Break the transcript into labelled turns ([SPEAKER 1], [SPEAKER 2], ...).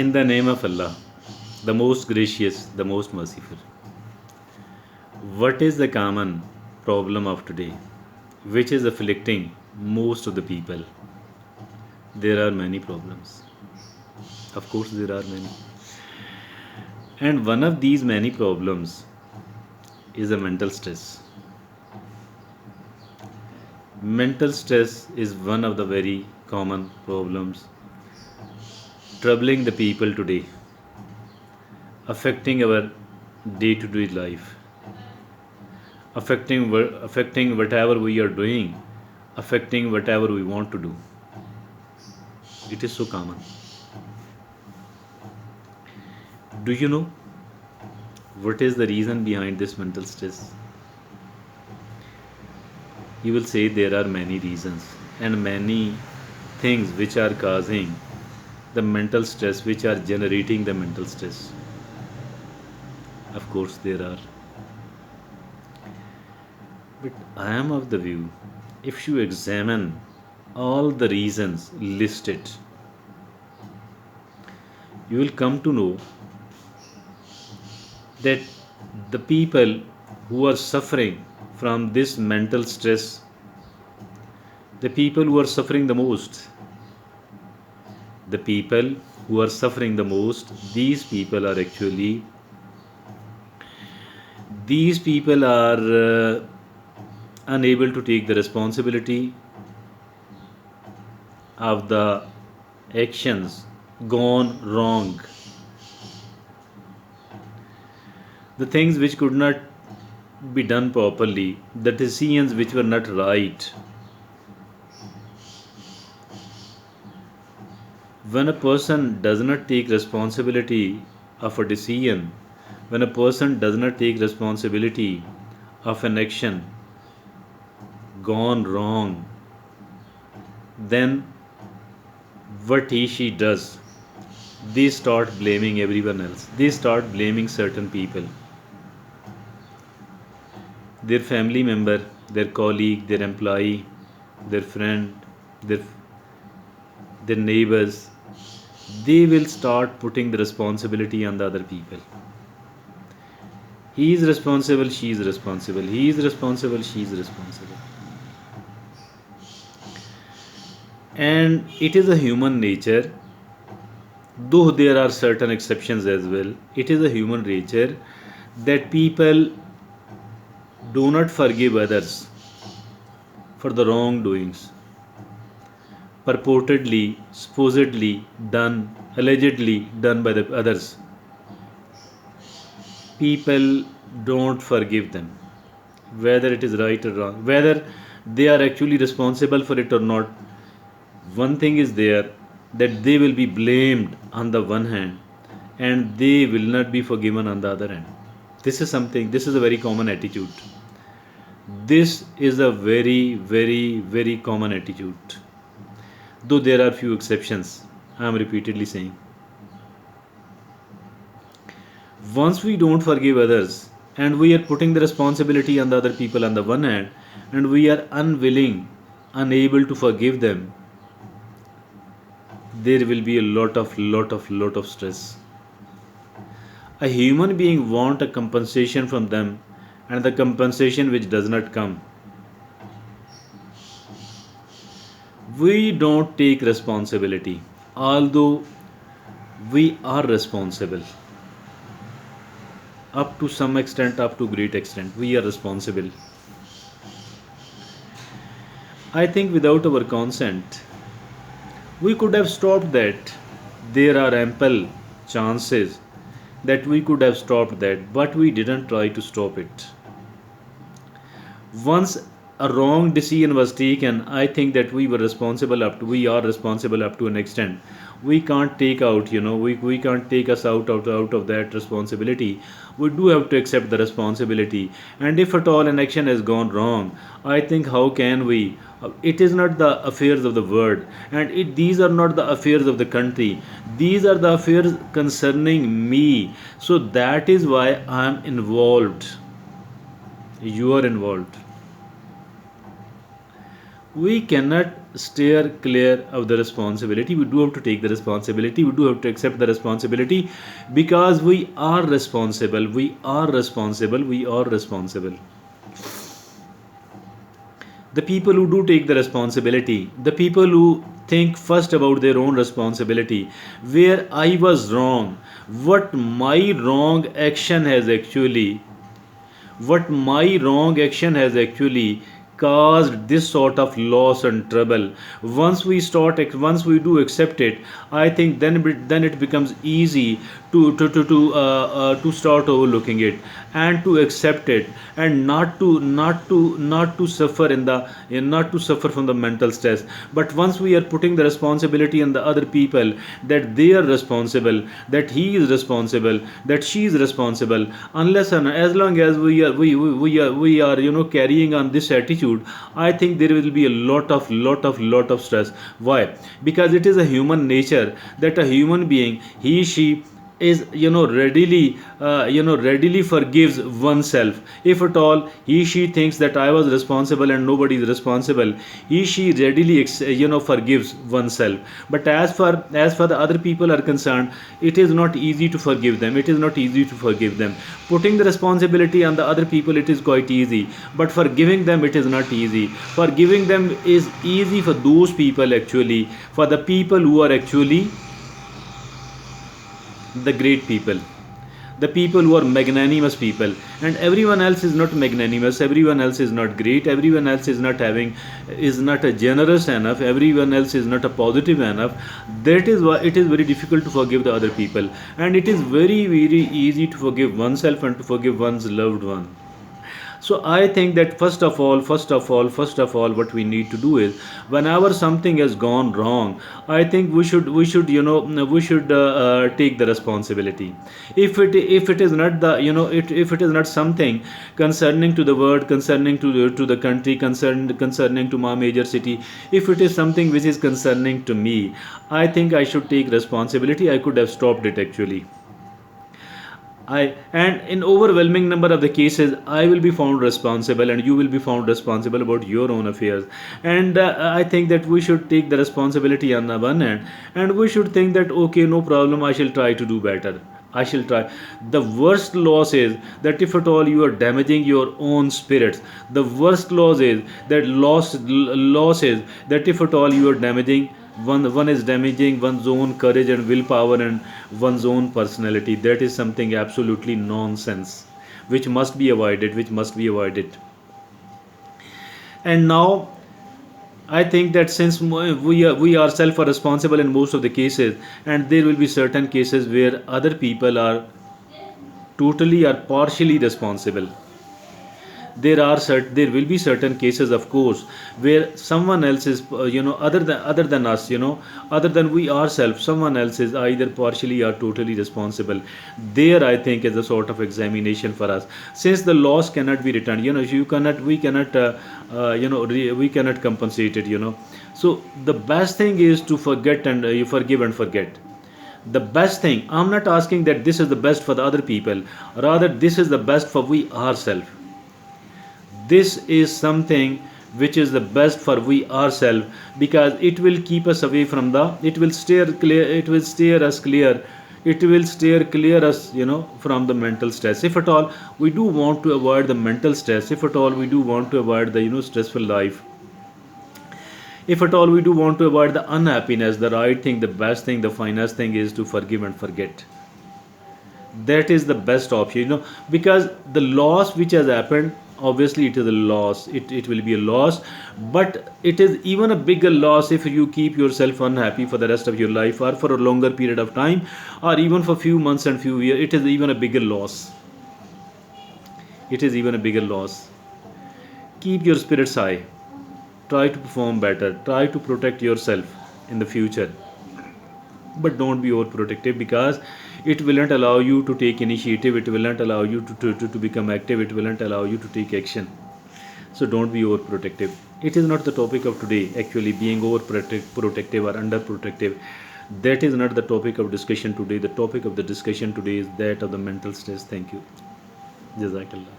[SPEAKER 1] In the name of Allah, the most gracious, the most merciful. What is the common problem of today, which is afflicting most of the people? There are many problems. Of course, there are many. And one of these many problems is the mental stress. Mental stress is one of the very common problems troubling the people today, affecting our day to day life, affecting whatever we are doing, affecting whatever we want to do. It is so common. Do you know what is the reason behind this mental stress? You will say there are many reasons and many things which are causing the mental stress, which are generating the mental stress. Of course, there are. But I am of the view, if you examine all the reasons listed, you will come to know that the people who are suffering from this mental stress, the people who are suffering the most, the people who are suffering the most, these people are unable to take the responsibility of the actions gone wrong, the things which could not be done properly, the decisions which were not right. When a person does not take responsibility of a decision, when a person does not take responsibility of an action gone wrong, then what he she does, they start blaming everyone else. They start blaming certain people, their family member, their colleague, their employee, their friend, their, their neighbors. They will start putting the responsibility on the other people. He is responsible, she is responsible. He is responsible, she is responsible. And it is a human nature, though there are certain exceptions as well. It is a human nature that people do not forgive others for the wrongdoings purportedly, supposedly done, allegedly done by the others. People don't forgive them, whether it is right or wrong, whether they are actually responsible for it or not. One thing is there, that they will be blamed on the one hand and they will not be forgiven on the other hand. This is a very common attitude. This is a very, very, very common attitude. Though there are few exceptions, I am repeatedly saying. Once we don't forgive others and we are putting the responsibility on the other people on the one hand, and we are unwilling, unable to forgive them, there will be a lot of stress. A human being want a compensation from them, and the compensation which does not come, we don't take responsibility, although we are responsible up to some extent, up to great extent. We are responsible. I think without our consent, we could have stopped that. There are ample chances that we could have stopped that, but we didn't try to stop it. Once a wrong decision was taken, I think that we are responsible up to an extent. We can't take out, we can't take us out of that responsibility. We do have to accept the responsibility. And if at all an action has gone wrong, I think how can we? It is not the affairs of the world, and these are not the affairs of the country. These are the affairs concerning me. So that is why I am involved. You are involved. We cannot steer clear of the responsibility. We do have to take the responsibility. We do have to accept the responsibility, because we are responsible. We are responsible. We are responsible. The people who do take the responsibility, the people who think first about their own responsibility, where I was wrong, what my wrong action has actually caused this sort of loss and trouble. Once we do accept it, I think then it becomes easy to start overlooking it, and to accept it, and not to suffer not to suffer from the mental stress. But once we are putting the responsibility on the other people, that they are responsible, that he is responsible, that she is responsible, unless and as long as we are carrying on this attitude, I think there will be a lot of stress. Why? Because it is a human nature that a human being, he she is readily forgives oneself. If at all he she thinks that I was responsible and nobody is responsible, he she readily forgives oneself. But as for the other people are concerned, it is not easy to forgive them. It is not easy to forgive them. Putting the responsibility on the other people, it is quite easy, but forgiving them, it is not easy. Forgiving them is easy for those people, actually, for the people who are actually the great people, the people who are magnanimous people. And everyone else is not magnanimous, everyone else is not great, everyone else is not a generous enough, everyone else is not a positive enough. That is why it is very difficult to forgive the other people, and it is very easy to forgive oneself and to forgive one's loved one. So I think that first of all, what we need to do is, whenever something has gone wrong, I think we should take the responsibility. If it is not if it is not something concerning to the world, concerning to the country, concerning to my major city, if it is something which is concerning to me, I think I should take responsibility. I could have stopped it, actually. And in overwhelming number of the cases, I will be found responsible, and you will be found responsible about your own affairs. And I think that we should take the responsibility on the one hand, and we should think that, okay, no problem, I shall try to do better. I shall try. The worst loss is that if at all you are damaging your own spirits. The worst loss is that if at all you are damaging one is damaging one's own courage and willpower and one's own personality. That is something absolutely nonsense, which must be avoided. And now I think that since we ourselves are responsible in most of the cases, and there will be certain cases where other people are totally or partially responsible. There will be certain cases, of course, where someone else is other than us, other than we ourselves, someone else is either partially or totally responsible. There, I think, is a sort of examination for us, since the loss cannot be returned. You cannot we cannot we cannot compensate it. So the best thing is to forget, and you forgive and forget. The best thing, I'm not asking that this is the best for the other people, rather this is the best for we ourselves. This is something which is the best for we ourselves, because it will keep us away from it will steer us clear, it will steer clear us from the mental stress. If at all we do want to avoid the mental stress, if at all we do want to avoid the stressful life, if at all we do want to avoid the unhappiness, the right thing, the best thing, the finest thing is to forgive and forget. That is the best option, because the loss which has happened, obviously it is a loss, it will be a loss, but it is even a bigger loss if you keep yourself unhappy for the rest of your life, or for a longer period of time, or even for few months and few years. It is even a bigger loss. It is even a bigger loss. Keep your spirits high, try to perform better, try to protect yourself in the future, but don't be overprotective, because it will not allow you to take initiative, it will not allow you to become active, it will not allow you to take action. So don't be overprotective. It is not the topic of today, actually, being overprotective or underprotective. That is not the topic of discussion today. The topic of the discussion today is that of the mental stress. Thank you. Jazakallah.